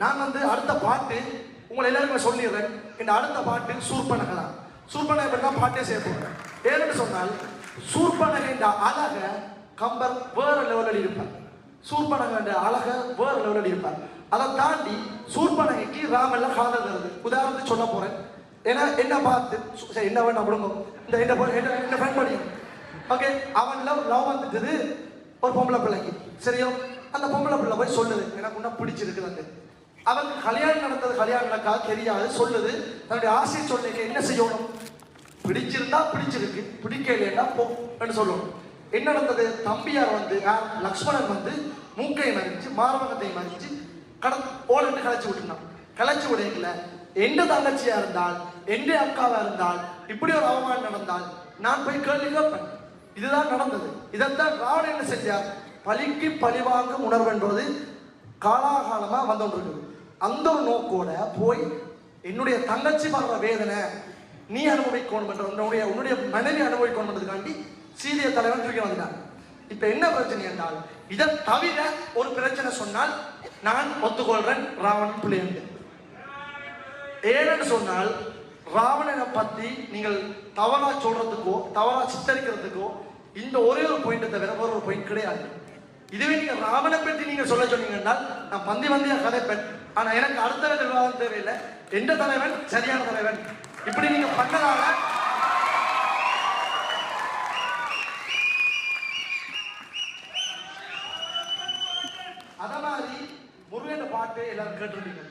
நான் அடுத்த பாட்டு உங்களை எல்லாருக்கும் சொல்லிடுறேன். இந்த அடுத்த பாட்டு சூர்பனகை தான். சூர்பனகை பற்றி தான் பாட்டே செய்ய போகிறேன். ஏன்னு சொன்னால் சூர்பனகை என்ற அழகை கம்பர் வேற லெவலில் இருப்பார். சூர்பனகை என்ற அழகை வேற லெவலில் இருப்பார். அதை தாண்டி சூர்பனகைக்கு ராமெல்லாம் காதல் வருது. உதாரணத்துக்கு சொல்ல போறேன். ஏன்னா என்ன பார்த்து என்ன வேண்டாம் விடுங்க. இந்த என்ன ஃப்ரெண்ட் பண்ணியும் ஓகே, அவன் லவ் வந்துட்டுது ஒரு பொம்பளை பிள்ளைக்கு. சரியோ, அந்த பொம்பளை பிள்ளை போய் சொல்லுது எனக்கு இன்னும் பிடிச்சிருக்குது. அவன் கல்யாணம் நடக்காது தெரியாது, சொல்லுது. தன்னுடைய ஆசையை சொல்லிக்க என்ன செய்யணும்? பிடிச்சிருந்தா பிடிச்சிருக்கு, பிடிக்கலையா போன்னு சொல்லணும். என்ன நடந்தது? தம்பியார் லக்ஷ்மணன் மூக்கை மறிச்சு மார்பகத்தை மறிச்சு ஓலன்னு கலைச்சு விட்டுனான். கலைச்சு விடையில எந்த தங்கச்சியா இருந்தால் எந்த அக்காவா இருந்தால் இப்படி ஒரு அவமானம் நடந்தால் நான் போய் கேள்வி கேட்பேன். இதுதான் நடந்தது. இதைத்தான் ராவணன் என்ன செஞ்சார்? பழிக்கு பழிவாங்கும் உணர்வு என்பது காலாகாலமா வந்துருக்கு. அந்த ஒரு நோக்கோட போய் என்னுடைய தங்கச்சி படுற வேதனை நீ அனுபவிக்கணும் என்ற உன்னுடைய மனைவி அனுபவிக்கணும் என்றதுக்காண்டி சீரிய தலைவன் தூக்கி வந்துட்டான். இப்ப என்ன பிரச்சனை என்றால் இதை தவிர ஒரு பிரச்சனை சொன்னால் நான் ஒத்துக்கொள்றேன் ராவணன் பிள்ளைண்டு. ஏன்னு சொன்னால் ராவணனை பத்தி நீங்கள் தவறா சொல்றதுக்கோ தவறா சித்தரிக்கிறதுக்கோ இந்த ஒரே ஒரு பாயிண்ட் தவிர வேற ஒரு பாயிண்ட் கிடையாது. இதுவே நீங்க ராவணனை பற்றி நீங்க சொல்ல சொன்னீங்கன்னா நான் பந்தியா கதைப்பேன். ஆனா எனக்கு அடுத்த விவாதம் தேவையில்லை. எந்த தலைவன் சரியான தலைவன் இப்படி நீங்க பண்ணதால அத மாதிரி முருகன் பாட்டு எல்லாரும் கேட்டிருந்தீங்க.